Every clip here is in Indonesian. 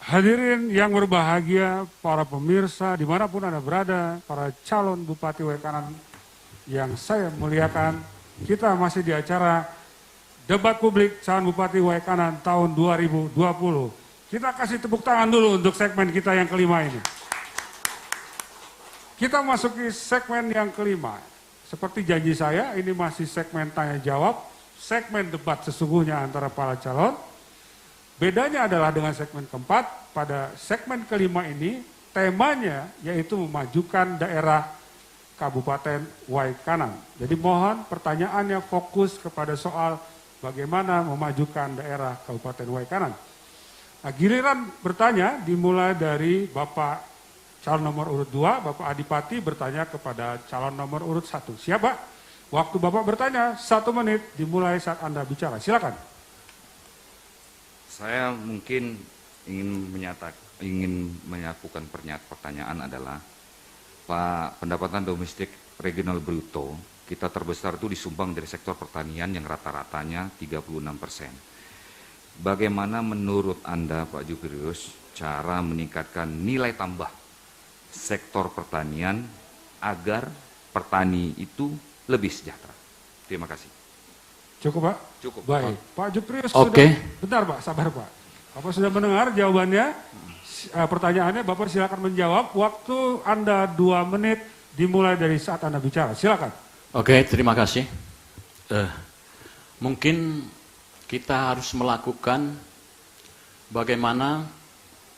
Hadirin yang berbahagia, para pemirsa dimanapun Anda berada, para calon Bupati Waikanan yang saya muliakan, kita masih di acara debat publik calon Bupati Waikanan tahun 2020. Kita kasih tepuk tangan dulu untuk segmen kita yang kelima ini. Kita masuki segmen yang kelima. Seperti janji saya, ini masih segmen tanya jawab, segmen debat sesungguhnya antara para calon. Bedanya adalah dengan segmen keempat, pada segmen kelima ini temanya yaitu memajukan daerah Kabupaten Waikanan. Jadi mohon pertanyaannya fokus kepada soal bagaimana memajukan daerah Kabupaten Waikanan. Nah, giliran bertanya dimulai dari Bapak calon nomor urut 2, Bapak Adipati bertanya kepada calon nomor urut 1. Siapa? Waktu Bapak bertanya 1 menit dimulai saat Anda bicara. Silakan. Saya mungkin ingin menyampaikan pertanyaan adalah Pak, pendapatan domestik regional bruto kita terbesar itu disumbang dari sektor pertanian yang rata-ratanya 36%. Bagaimana menurut Anda Pak Juprius cara meningkatkan nilai tambah sektor pertanian agar petani itu lebih sejahtera? Terima kasih. Cukup Pak? Cukup. Baik. Pak Juprius Oke. sudah, bentar Pak, sabar Pak. Bapak sudah mendengar jawabannya, pertanyaannya Bapak silakan menjawab. Waktu Anda 2 menit dimulai dari saat Anda bicara, silakan. Oke, terima kasih. Mungkin kita harus melakukan bagaimana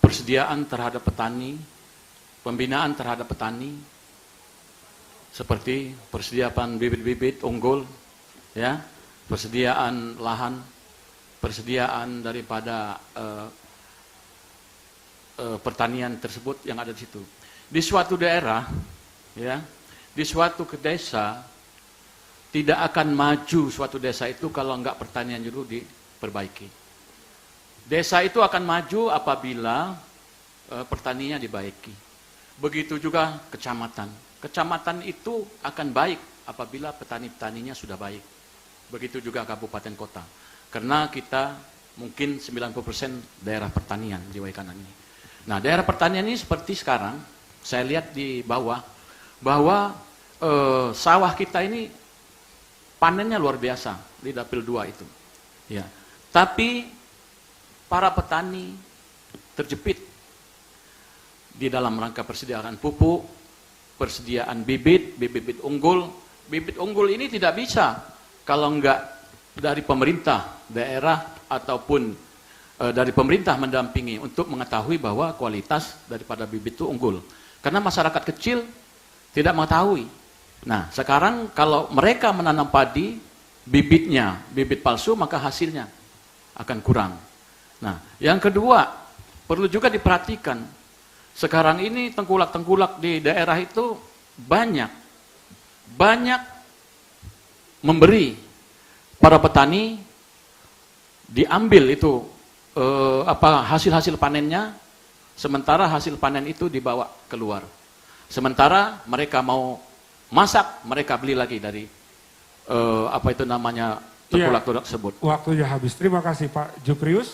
persediaan terhadap petani, pembinaan terhadap petani, seperti persediaan bibit-bibit unggul, ya, persediaan lahan, persediaan daripada pertanian tersebut yang ada di situ. Di suatu daerah, ya, di suatu desa tidak akan maju suatu desa itu kalau enggak pertanian dulu diperbaiki. Desa itu akan maju apabila pertaniannya dibaiki. Begitu juga kecamatan. Kecamatan itu akan baik apabila petani-petaninya sudah baik. Begitu juga kabupaten kota. Karena kita mungkin 90% daerah pertanian di Waikanan ini. Nah, daerah pertanian ini seperti sekarang, saya lihat di bawah, bahwa sawah kita ini panennya luar biasa di Dapil 2 itu. Ya. Tapi para petani terjepit di dalam rangka persediaan pupuk, persediaan bibit unggul. Bibit unggul ini tidak bisa kalau enggak dari pemerintah daerah ataupun dari pemerintah mendampingi untuk mengetahui bahwa kualitas daripada bibit itu unggul. Karena masyarakat kecil tidak mengetahui. Nah, sekarang kalau mereka menanam padi, bibitnya bibit palsu, maka hasilnya akan kurang. Nah, yang kedua, perlu juga diperhatikan. Sekarang ini tengkulak-tengkulak di daerah itu banyak memberi para petani, diambil itu hasil-hasil panennya, sementara hasil panen itu dibawa keluar. Sementara mereka mau masak, mereka beli lagi dari tengkulak tersebut. Waktunya habis. Terima kasih Pak Juprius.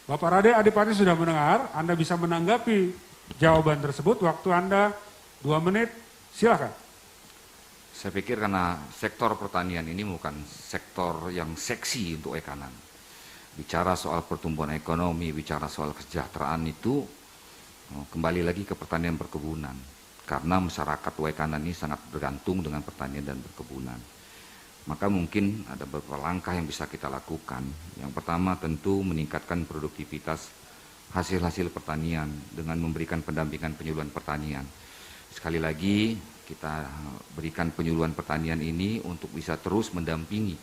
Bapak Rade Adipati sudah mendengar, Anda bisa menanggapi jawaban tersebut. Waktu Anda 2 menit, silakan. Saya pikir karena sektor pertanian ini bukan sektor yang seksi untuk Waikanan. Bicara soal pertumbuhan ekonomi, bicara soal kesejahteraan itu kembali lagi ke pertanian perkebunan. Karena masyarakat Waikanan ini sangat bergantung dengan pertanian dan perkebunan. Maka mungkin ada beberapa langkah yang bisa kita lakukan. Yang pertama tentu meningkatkan produktivitas hasil-hasil pertanian dengan memberikan pendampingan penyuluhan pertanian. Sekali lagi kita berikan penyuluhan pertanian ini untuk bisa terus mendampingi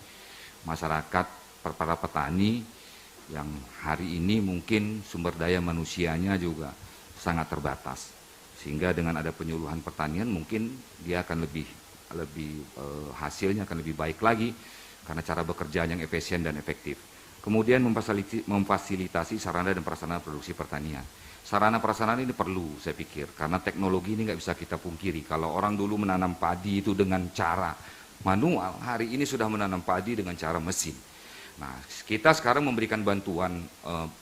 masyarakat, para petani yang hari ini mungkin sumber daya manusianya juga sangat terbatas. Sehingga dengan ada penyuluhan pertanian mungkin dia akan lebih hasilnya akan lebih baik lagi karena cara bekerja yang efisien dan efektif. Kemudian memfasilitasi sarana dan prasarana produksi pertanian. Sarana prasarana ini perlu saya pikir karena teknologi ini nggak bisa kita pungkiri. Kalau orang dulu menanam padi itu dengan cara manual, hari ini sudah menanam padi dengan cara mesin. Nah, kita sekarang memberikan bantuan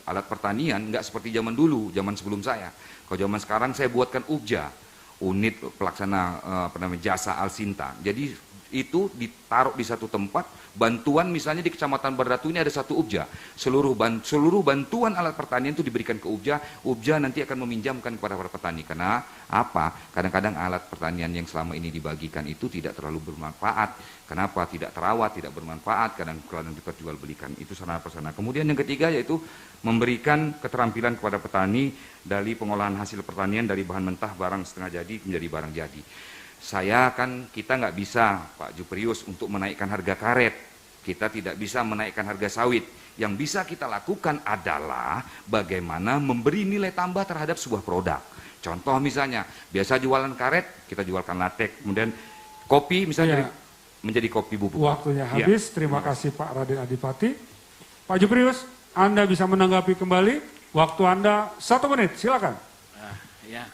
alat pertanian nggak seperti zaman dulu, zaman sebelum saya. Kalau zaman sekarang saya buatkan UPJA, unit pelaksana jasa Alsinta. Jadi itu ditaruh di satu tempat, bantuan misalnya di Kecamatan Berdatu ini ada satu UPJA. Seluruh bantuan alat pertanian itu diberikan ke UPJA, UPJA nanti akan meminjamkan kepada para petani. Karena apa? Kadang-kadang alat pertanian yang selama ini dibagikan itu tidak terlalu bermanfaat. Kenapa? Tidak terawat, tidak bermanfaat, kadang-kadang diperjualbelikan. Itu sarana-prasarana. Kemudian yang ketiga yaitu memberikan keterampilan kepada petani dari pengolahan hasil pertanian dari bahan mentah barang setengah jadi menjadi barang jadi. Kita nggak bisa Pak Juprius untuk menaikkan harga karet, kita tidak bisa menaikkan harga sawit. Yang bisa kita lakukan adalah bagaimana memberi nilai tambah terhadap sebuah produk. Contoh misalnya, biasa jualan karet, kita jualkan latek, kemudian kopi misalnya menjadi kopi bubuk. Waktunya habis, terima kasih Pak Raden Adipati. Pak Juprius, Anda bisa menanggapi kembali, waktu Anda 1 menit, silakan. Ya,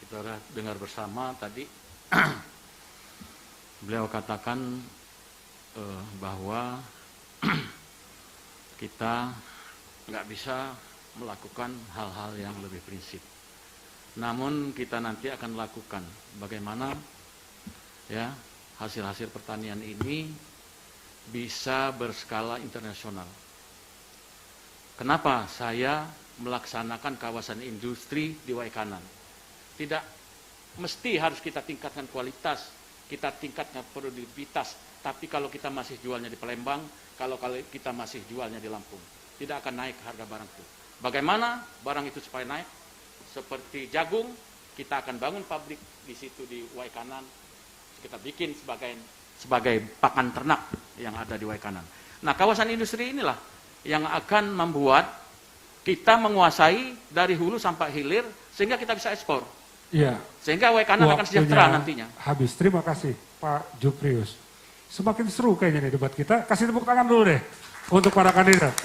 kita sudah dengar bersama tadi. Beliau katakan bahwa kita nggak bisa melakukan hal-hal yang lebih prinsip. Namun kita nanti akan lakukan bagaimana ya hasil-hasil pertanian ini bisa berskala internasional. Kenapa saya melaksanakan kawasan industri di Waikanan? Tidak mesti harus kita tingkatkan kualitas, kita tingkatkan produktivitas, tapi kalau kita masih jualnya di Palembang, kalau kita masih jualnya di Lampung, tidak akan naik harga barang itu. Bagaimana barang itu supaya naik? Seperti jagung, kita akan bangun pabrik di situ di Waikanan, kita bikin sebagai pakan ternak yang ada di Waikanan. Nah, kawasan industri inilah yang akan membuat kita menguasai dari hulu sampai hilir sehingga kita bisa ekspor. Iya. Sehingga Waikanan akan sejahtera nantinya. Habis, terima kasih Pak Juprius. Semakin seru kayaknya nih debat kita. Kasih tepuk tangan dulu deh untuk para kandidat.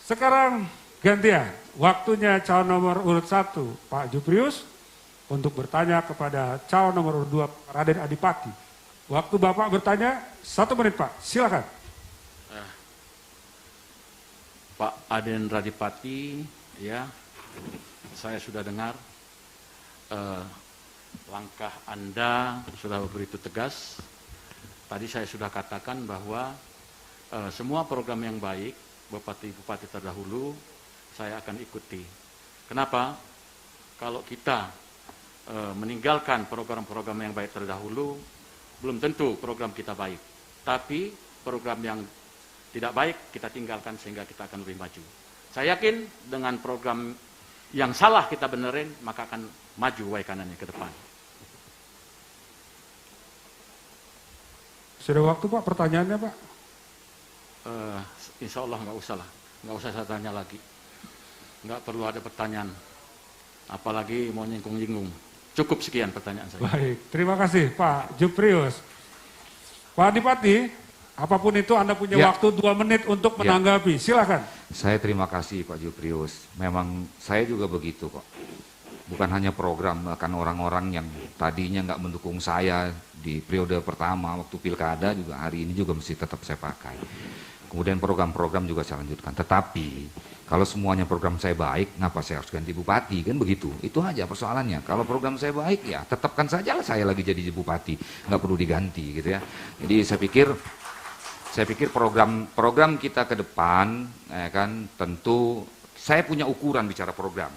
Sekarang gantian, waktunya calon nomor urut 1 Pak Juprius untuk bertanya kepada calon nomor urut 2 Raden Adipati. Waktu Bapak bertanya 1 menit Pak, silakan. Pak Aden Radipati, ya, saya sudah dengar langkah Anda sudah begitu tegas. Tadi saya sudah katakan bahwa semua program yang baik, bupati-bupati terdahulu, saya akan ikuti. Kenapa? Kalau kita meninggalkan program-program yang baik terdahulu, belum tentu program kita baik. Tapi program yang tidak baik kita tinggalkan sehingga kita akan lebih maju. Saya yakin dengan program yang salah kita benerin, maka akan maju Waikanannya ke depan. Sudah waktu Pak, pertanyaannya Pak? Insya Allah nggak usah lah, nggak usah saya tanya lagi. Nggak perlu ada pertanyaan, apalagi mau nyinggung-nyinggung. Cukup sekian pertanyaan saya. Baik, terima kasih Pak Juprius. Pak Adipati, apapun itu Anda punya waktu 2 menit untuk menanggapi, silakan. Saya terima kasih Pak Juprius. Memang saya juga begitu kok. Bukan hanya program, bahkan orang-orang yang tadinya nggak mendukung saya di periode pertama waktu pilkada juga hari ini juga mesti tetap saya pakai. Kemudian program-program juga saya lanjutkan. Tetapi kalau semuanya program saya baik, ngapa saya harus ganti bupati? Kan begitu. Itu aja persoalannya. Kalau program saya baik, ya tetapkan saja lah saya lagi jadi bupati. Nggak perlu diganti gitu ya. Jadi saya pikir program kita ke depan, ya kan, tentu saya punya ukuran bicara program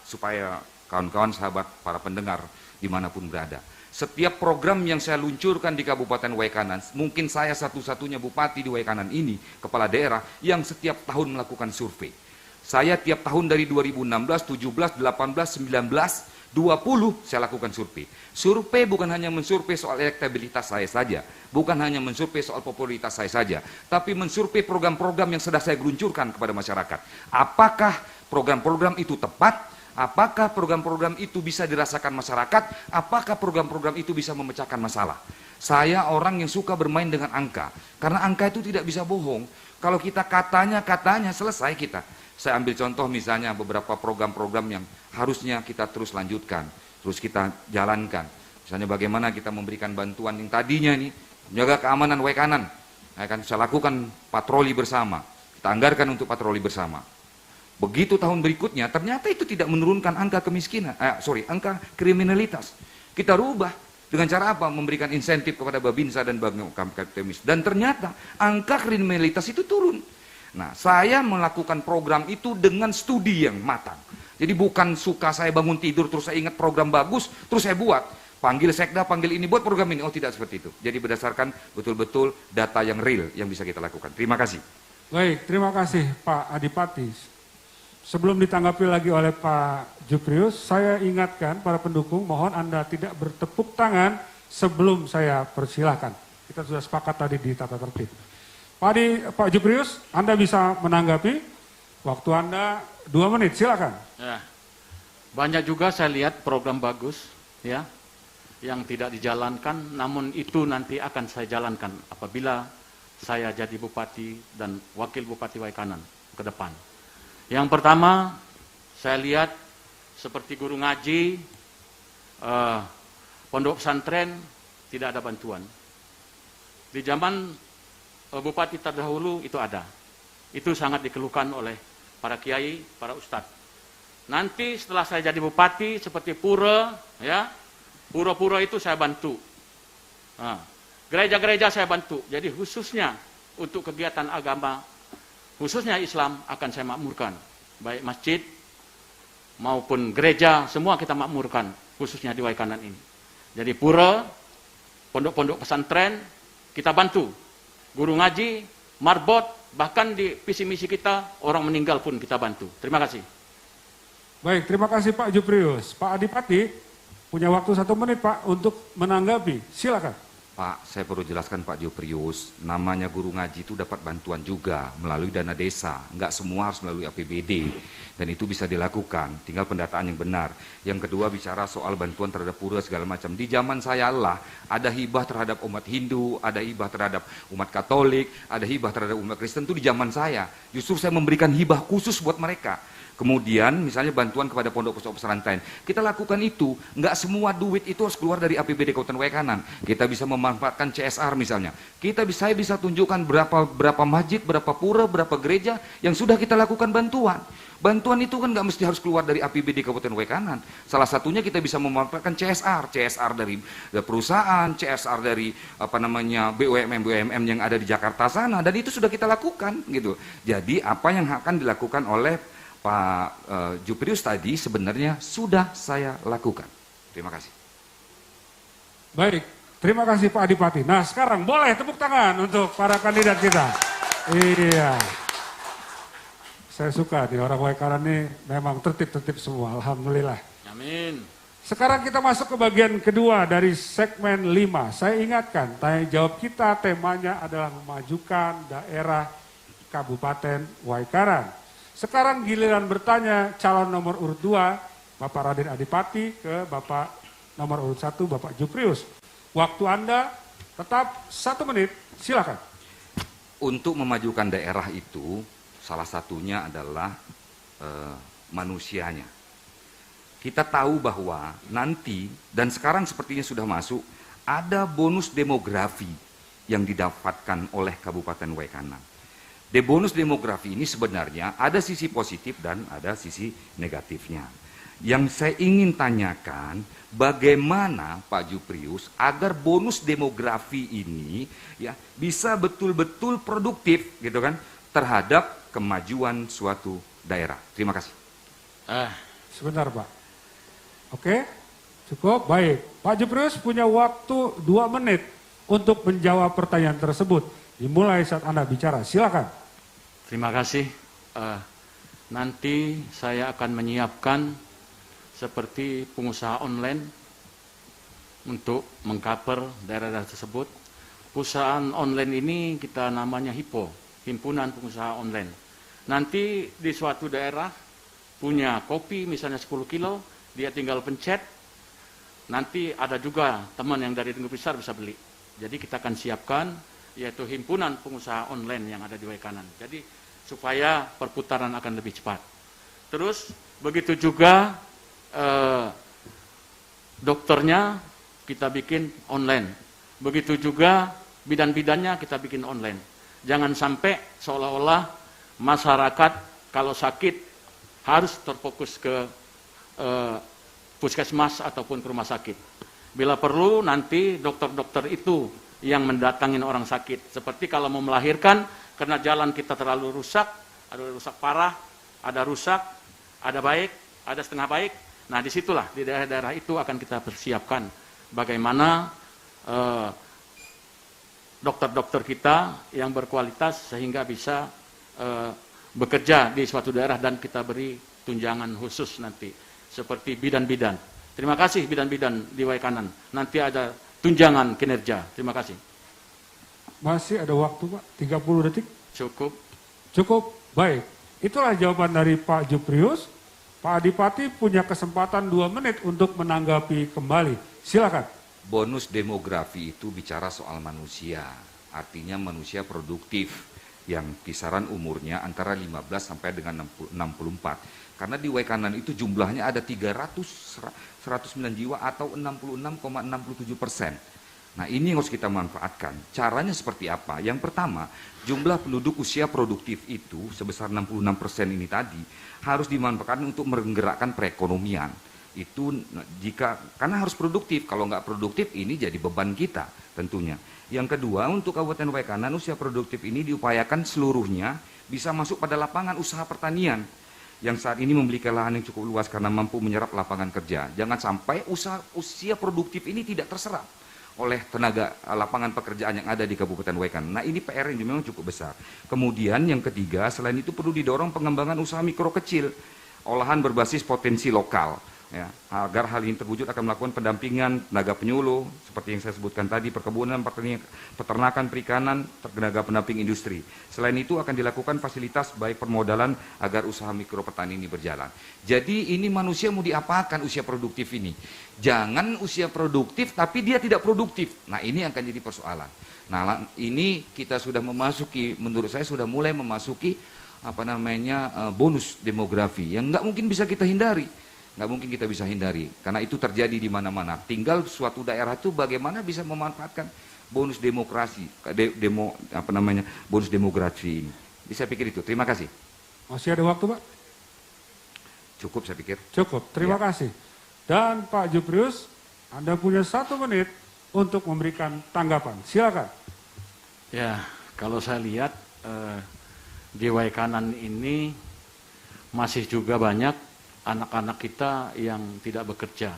supaya kawan-kawan sahabat para pendengar dimanapun berada. Setiap program yang saya luncurkan di Kabupaten Waikanan, mungkin saya satu-satunya bupati di Waikanan ini, kepala daerah, yang setiap tahun melakukan survei. Saya tiap tahun dari 2016, 17, 18, 19, 20 saya lakukan survei. Survei bukan hanya mensurvei soal elektabilitas saya saja, bukan hanya mensurvei soal popularitas saya saja, tapi mensurvei program-program yang sudah saya luncurkan kepada masyarakat. Apakah program-program itu tepat? Apakah program-program itu bisa dirasakan masyarakat? Apakah program-program itu bisa memecahkan masalah? Saya orang yang suka bermain dengan angka, karena angka itu tidak bisa bohong. Kalau kita katanya selesai kita. Saya ambil contoh misalnya beberapa program-program yang harusnya kita terus lanjutkan, terus kita jalankan. Misalnya bagaimana kita memberikan bantuan yang tadinya ini menjaga keamanan Waikanan. Saya lakukan patroli bersama, kita anggarkan untuk patroli bersama. Begitu tahun berikutnya, ternyata itu tidak menurunkan angka kemiskinan, angka kriminalitas. Kita rubah dengan cara apa? Memberikan insentif kepada Babinsa dan Bank Kapitalis. Dan ternyata angka kriminalitas itu turun. Nah, saya melakukan program itu dengan studi yang matang. Jadi bukan suka saya bangun tidur terus saya ingat program bagus, terus saya buat. Panggil sekda, panggil ini, buat program ini. Oh, tidak seperti itu. Jadi berdasarkan betul-betul data yang real yang bisa kita lakukan. Terima kasih. Baik, terima kasih Pak Adipati. Sebelum ditanggapi lagi oleh Pak Juprius, saya ingatkan para pendukung, mohon Anda tidak bertepuk tangan sebelum saya persilahkan. Kita sudah sepakat tadi di tata tertib. Pak Juprius, Anda bisa menanggapi. Waktu Anda 2 menit, silakan. Ya, banyak juga saya lihat program bagus, ya, yang tidak dijalankan, namun itu nanti akan saya jalankan apabila saya jadi bupati dan wakil bupati Waikanan ke depan. Yang pertama, saya lihat seperti guru ngaji, pondok pesantren, tidak ada bantuan. Di zaman bupati terdahulu itu ada. Itu sangat dikeluhkan oleh para kiai, para ustadz. Nanti setelah saya jadi bupati, seperti pura, ya, pura-pura itu saya bantu. Nah, gereja-gereja saya bantu. Jadi khususnya untuk kegiatan agama, khususnya Islam akan saya makmurkan. Baik masjid maupun gereja, semua kita makmurkan, khususnya di Waikanan ini. Jadi pura, pondok-pondok pesantren, kita bantu. Guru ngaji, marbot, bahkan di visi misi kita, orang meninggal pun kita bantu. Terima kasih. Baik, terima kasih Pak Juprius. Pak Adipati, punya waktu 1 menit Pak untuk menanggapi. Silakan. Pak, saya perlu jelaskan Pak Juprius, namanya guru ngaji itu dapat bantuan juga melalui dana desa, nggak semua harus melalui APBD, dan itu bisa dilakukan, tinggal pendataan yang benar. Yang kedua bicara soal bantuan terhadap pura segala macam, di zaman saya lah ada hibah terhadap umat Hindu, ada hibah terhadap umat Katolik, ada hibah terhadap umat Kristen, itu di zaman saya, justru saya memberikan hibah khusus buat mereka. Kemudian misalnya bantuan kepada pondok pesantren, kita lakukan itu, nggak semua duit itu harus keluar dari APBD Kabupaten Waikanan. Kita bisa memanfaatkan CSR misalnya. Saya bisa tunjukkan berapa masjid, berapa pura, berapa gereja yang sudah kita lakukan bantuan. Bantuan itu kan nggak mesti harus keluar dari APBD Kabupaten Waikanan. Salah satunya kita bisa memanfaatkan CSR dari perusahaan, CSR dari BUMN yang ada di Jakarta sana, dan itu sudah kita lakukan gitu. Jadi apa yang akan dilakukan oleh Pak Juprius tadi sebenarnya sudah saya lakukan. Terima kasih. Baik, terima kasih Pak Adipati. Nah sekarang boleh tepuk tangan untuk para kandidat kita. Iya. Saya suka nih orang Waikanan ini memang tertib-tertib semua, alhamdulillah. Amin. Sekarang kita masuk ke bagian kedua dari segmen 5. Saya ingatkan, tanya jawab kita temanya adalah memajukan daerah Kabupaten Waikanan. Sekarang giliran bertanya calon nomor urut 2, Bapak Raden Adipati ke Bapak nomor urut 1, Bapak Juprius. Waktu Anda tetap 1 menit, silakan. Untuk memajukan daerah itu, salah satunya adalah manusianya. Kita tahu bahwa nanti, dan sekarang sepertinya sudah masuk, ada bonus demografi yang didapatkan oleh Kabupaten Waikanan. Bonus demografi ini sebenarnya ada sisi positif dan ada sisi negatifnya. Yang saya ingin tanyakan, bagaimana Pak Juprius agar bonus demografi ini ya bisa betul-betul produktif gitu kan terhadap kemajuan suatu daerah. Terima kasih. Sebentar Pak. Oke, cukup, baik. Pak Juprius punya waktu 2 menit untuk menjawab pertanyaan tersebut. Dimulai saat Anda bicara, silakan. Terima kasih. Nanti saya akan menyiapkan seperti pengusaha online untuk mengcover daerah-daerah tersebut. Perusahaan online ini kita namanya HIPO, Himpunan Pengusaha Online. Nanti di suatu daerah punya kopi misalnya 10 kilo, dia tinggal pencet, nanti ada juga teman yang dari Dengu Besar bisa beli. Jadi kita akan siapkan yaitu himpunan pengusaha online yang ada di Waikanan. Jadi supaya perputaran akan lebih cepat. Terus begitu juga dokternya kita bikin online. Begitu juga bidan-bidannya kita bikin online. Jangan sampai seolah-olah masyarakat kalau sakit harus terfokus ke puskesmas ataupun ke rumah sakit. Bila perlu nanti dokter-dokter itu yang mendatangin orang sakit. Seperti kalau mau melahirkan, karena jalan kita terlalu rusak, ada rusak parah, ada rusak, ada baik, ada setengah baik. Nah disitulah, di daerah-daerah itu akan kita persiapkan bagaimana dokter-dokter kita yang berkualitas sehingga bisa bekerja di suatu daerah dan kita beri tunjangan khusus nanti seperti bidan-bidan. Terima kasih bidan-bidan di Waikanan. Nanti ada tunjangan kinerja. Terima kasih. Masih ada waktu Pak, 30 detik. Cukup. Cukup, baik. Itulah jawaban dari Pak Juprius. Pak Adipati punya kesempatan 2 menit untuk menanggapi kembali. Silakan. Bonus demografi itu bicara soal manusia, artinya manusia produktif yang kisaran umurnya antara 15 sampai dengan 64. Karena di Waikanan itu jumlahnya ada 109 jiwa atau 66,67%. Nah ini yang harus kita manfaatkan. Caranya seperti apa? Yang pertama, jumlah penduduk usia produktif itu sebesar 66% ini tadi harus dimanfaatkan untuk menggerakkan perekonomian. Itu karena harus produktif, kalau nggak produktif ini jadi beban kita tentunya. Yang kedua, untuk Kabupaten Waikanan usia produktif ini diupayakan seluruhnya bisa masuk pada lapangan usaha pertanian yang saat ini memiliki lahan yang cukup luas karena mampu menyerap lapangan kerja. Jangan sampai usia produktif ini tidak terserap oleh tenaga lapangan pekerjaan yang ada di Kabupaten Waikanan. Nah ini PR yang memang cukup besar. Kemudian yang ketiga, selain itu perlu didorong pengembangan usaha mikro kecil, olahan berbasis potensi lokal. Ya, agar hal ini terwujud akan melakukan pendampingan tenaga penyuluh seperti yang saya sebutkan tadi, perkebunan, peternakan, perikanan, tenaga pendamping industri. Selain itu akan dilakukan fasilitas baik permodalan agar usaha mikro petani ini berjalan. Jadi ini manusia mau diapakan usia produktif ini? Jangan usia produktif tapi dia tidak produktif. Nah ini akan jadi persoalan. Nah ini kita sudah memasuki, menurut saya sudah mulai memasuki bonus demografi yang nggak mungkin bisa kita hindari. Nggak mungkin kita bisa hindari, karena itu terjadi di mana-mana. Tinggal suatu daerah itu bagaimana bisa memanfaatkan bonus demokrasi, bonus demografi ini. Bisa pikir itu. Terima kasih. Masih ada waktu Pak? Cukup saya pikir. Cukup, terima kasih. Dan Pak Juprius, Anda punya 1 menit untuk memberikan tanggapan. Silakan. Ya, kalau saya lihat di Waikanan ini masih juga banyak anak-anak kita yang tidak bekerja.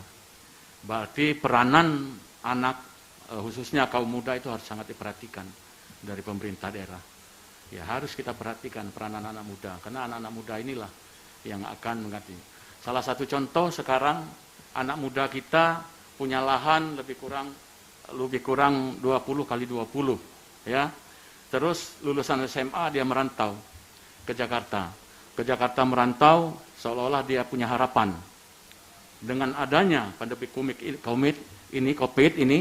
Berarti peranan anak, khususnya kaum muda itu harus sangat diperhatikan dari pemerintah daerah. Ya harus kita perhatikan peranan anak muda, karena anak-anak muda inilah yang akan mengganti. Salah satu contoh sekarang anak muda kita punya lahan lebih kurang 20 kali 20, ya. Terus lulusan SMA dia merantau ke Jakarta. Ke Jakarta merantau seolah-olah dia punya harapan. Dengan adanya pandemi COVID ini,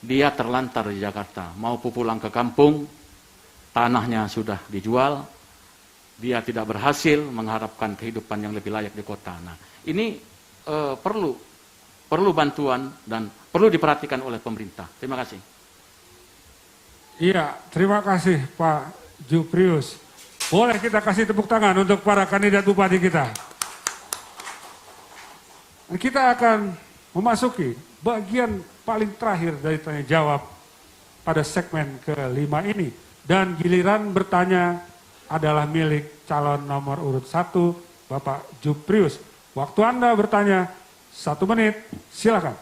dia terlantar di Jakarta. Mau pulang ke kampung, tanahnya sudah dijual, dia tidak berhasil mengharapkan kehidupan yang lebih layak di kota. Nah, ini perlu bantuan dan perlu diperhatikan oleh pemerintah. Terima kasih. Iya, terima kasih Pak Juprius. Boleh kita kasih tepuk tangan untuk para kandidat bupati kita. Kita akan memasuki bagian paling terakhir dari tanya jawab pada segmen ke-5 ini. Dan giliran bertanya adalah milik calon nomor urut 1, Bapak Juprius. Waktu Anda bertanya 1 menit, silakan.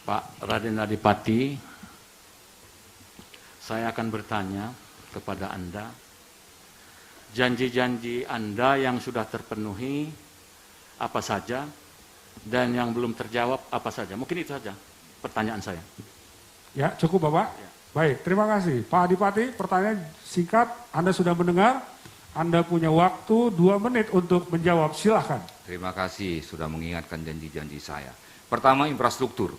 Pak Raden Adipati, saya akan bertanya kepada Anda, janji-janji Anda yang sudah terpenuhi apa saja dan yang belum terjawab apa saja. Mungkin itu saja pertanyaan saya. Ya, cukup Bapak. Ya. Baik, terima kasih. Pak Adipati, pertanyaan singkat, Anda sudah mendengar. Anda punya waktu 2 menit untuk menjawab, silahkan. Terima kasih sudah mengingatkan janji-janji saya. Pertama, infrastruktur.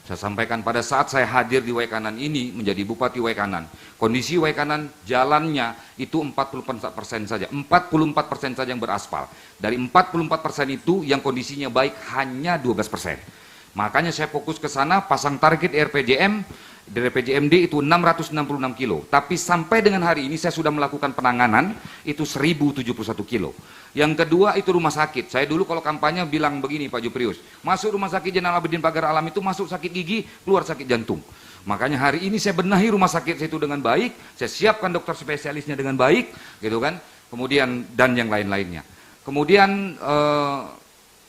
Saya sampaikan pada saat saya hadir di Waikanan ini menjadi Bupati Waikanan. Kondisi Waikanan jalannya itu 44% saja. 44% saja yang beraspal. Dari 44% itu yang kondisinya baik hanya 12%. Makanya saya fokus ke sana, pasang target RPJM, dari RPJMD itu 666 kilo. Tapi sampai dengan hari ini saya sudah melakukan penanganan, itu 1071 kilo. Yang kedua itu rumah sakit. Saya dulu kalau kampanye bilang begini Pak Juprius, masuk rumah sakit Jenderal Abidin Pagar Alam itu masuk sakit gigi, keluar sakit jantung. Makanya hari ini saya benahi rumah sakit itu dengan baik, saya siapkan dokter spesialisnya dengan baik, gitu kan. Kemudian dan yang lain-lainnya. Kemudian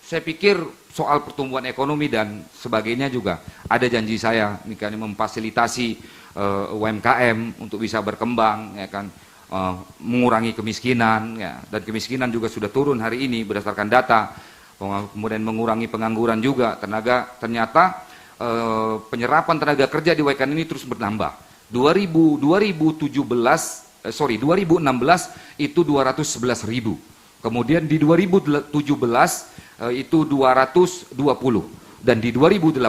saya pikir soal pertumbuhan ekonomi dan sebagainya juga ada janji saya, misalnya memfasilitasi UMKM untuk bisa berkembang, ya kan, mengurangi kemiskinan, ya, dan kemiskinan juga sudah turun hari ini berdasarkan data, kemudian mengurangi pengangguran juga, ternyata penyerapan tenaga kerja di WKN ini terus bertambah. 2016 itu 211.000. Kemudian di 2017 itu 220 dan di 2018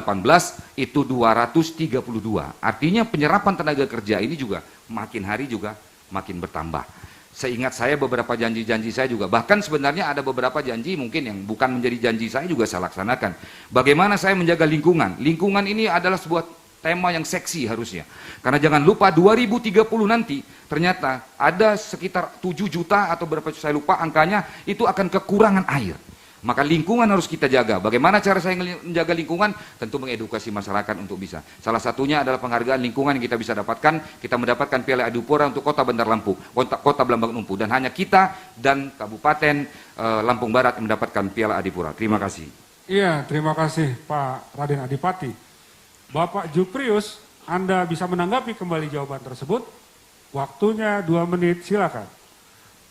itu 232. Artinya penyerapan tenaga kerja ini juga makin hari juga makin bertambah. Seingat saya beberapa janji-janji saya juga, bahkan sebenarnya ada beberapa janji mungkin yang bukan menjadi janji saya juga saya laksanakan. Bagaimana saya menjaga lingkungan? Lingkungan ini adalah sebuah tema yang seksi harusnya. Karena jangan lupa 2030 nanti ternyata ada sekitar 7 juta atau berapa saya lupa angkanya itu akan kekurangan air. Maka lingkungan harus kita jaga. Bagaimana cara saya menjaga lingkungan? Tentu mengedukasi masyarakat untuk bisa. Salah satunya adalah penghargaan lingkungan yang kita bisa dapatkan. Kita mendapatkan Piala Adipura untuk Kota Bandar Lampung, Kota Belambang Numpu. Dan hanya kita dan Kabupaten Lampung Barat yang mendapatkan Piala Adipura. Terima kasih. Iya, terima kasih Pak Raden Adipati. Bapak Juprius, Anda bisa menanggapi kembali jawaban tersebut. Waktunya 2 menit, silakan.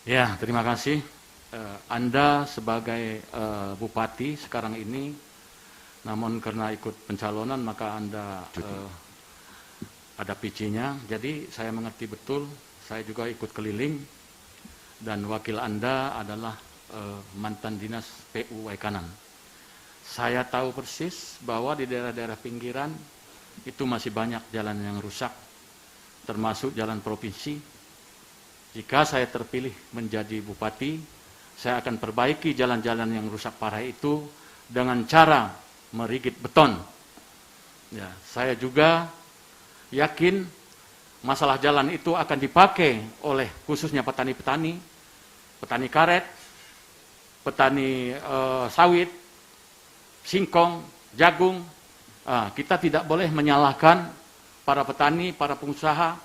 Ya, terima kasih. Anda sebagai bupati sekarang ini, namun karena ikut pencalonan maka Anda ada PC-nya. Jadi saya mengerti betul, saya juga ikut keliling dan wakil Anda adalah mantan dinas PU Waikanan. Saya tahu persis bahwa di daerah-daerah pinggiran itu masih banyak jalan yang rusak, termasuk jalan provinsi. Jika saya terpilih menjadi bupati, saya akan perbaiki jalan-jalan yang rusak parah itu dengan cara merigit beton. Ya, saya juga yakin masalah jalan itu akan dipakai oleh khususnya petani-petani, petani karet, petani sawit, singkong, jagung. Kita tidak boleh menyalahkan para petani, para pengusaha.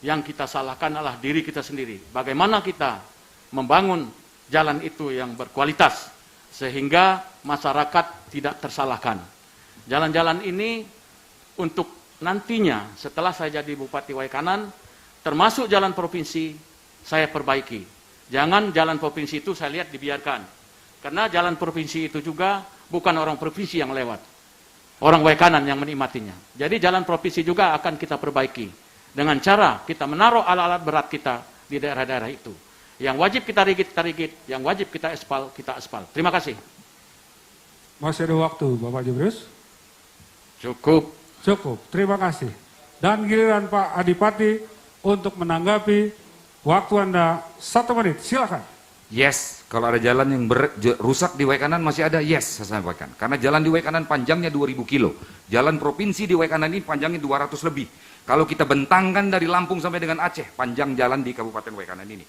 Yang kita salahkan adalah diri kita sendiri. Bagaimana kita membangun jalan itu yang berkualitas sehingga masyarakat tidak tersalahkan. Jalan-jalan ini untuk nantinya setelah saya jadi Bupati Waikanan, termasuk jalan provinsi, saya perbaiki. Jangan jalan provinsi itu saya lihat dibiarkan. Karena jalan provinsi itu juga bukan orang provinsi yang lewat, orang Waikanan yang menikmatinya. Jadi jalan provinsi juga akan kita perbaiki dengan cara kita menaruh alat-alat berat kita di daerah-daerah itu. Yang wajib kita rigid, yang wajib kita aspal. Terima kasih. Masih ada waktu, Bapak Juprius? Cukup. Cukup, terima kasih. Dan giliran Pak Adipati untuk menanggapi, waktu Anda 1 menit, silakan. Yes, kalau ada jalan yang rusak di Waikanan masih ada, yes saya sampaikan. Karena jalan di Waikanan panjangnya 2000 kilo. Jalan provinsi di Waikanan ini panjangnya 200 lebih. Kalau kita bentangkan dari Lampung sampai dengan Aceh, panjang jalan di Kabupaten Waikanan ini.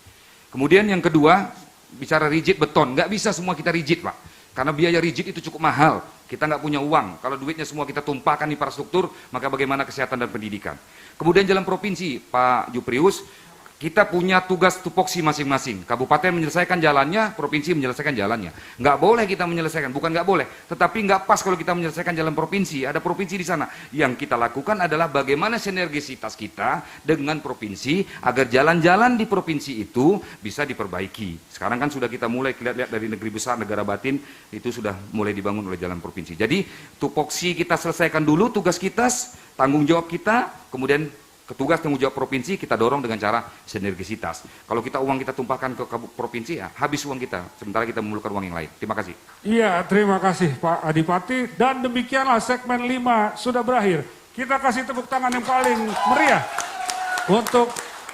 Kemudian yang kedua, bicara rigid beton, nggak bisa semua kita rigid Pak. Karena biaya rigid itu cukup mahal, kita nggak punya uang. Kalau duitnya semua kita tumpahkan infrastruktur, maka bagaimana kesehatan dan pendidikan. Kemudian jalan provinsi, Pak Juprius, kita punya tugas tupoksi masing-masing. Kabupaten menyelesaikan jalannya, provinsi menyelesaikan jalannya. Nggak boleh kita menyelesaikan, bukan nggak boleh. Tetapi nggak pas kalau kita menyelesaikan jalan provinsi. Ada provinsi di sana. Yang kita lakukan adalah bagaimana sinergisitas kita dengan provinsi agar jalan-jalan di provinsi itu bisa diperbaiki. Sekarang kan sudah kita mulai lihat-lihat dari negeri besar, negara batin, itu sudah mulai dibangun oleh jalan provinsi. Jadi tupoksi kita selesaikan dulu tugas kita, tanggung jawab kita, kemudian tugas tanggung jawab provinsi kita dorong dengan cara sinergisitas. Kalau kita uang kita tumpahkan ke provinsi, ya habis uang kita. Sementara kita memerlukan uang yang lain. Terima kasih. Iya, terima kasih Pak Adipati. Dan demikianlah segmen 5 sudah berakhir. Kita kasih tepuk tangan yang paling meriah untuk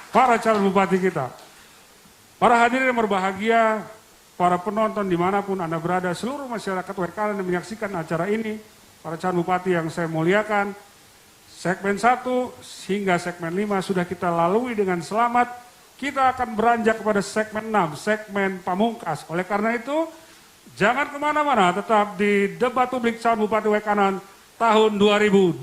para calon bupati kita. Para hadirin yang berbahagia, para penonton dimanapun Anda berada, seluruh masyarakat Waikanan yang menyaksikan acara ini, para calon bupati yang saya muliakan, segmen 1 hingga segmen 5 sudah kita lalui dengan selamat. Kita akan beranjak kepada segmen 6, segmen pamungkas. Oleh karena itu, jangan kemana-mana, tetap di debat publik calon Bupati Wekanan tahun 2020.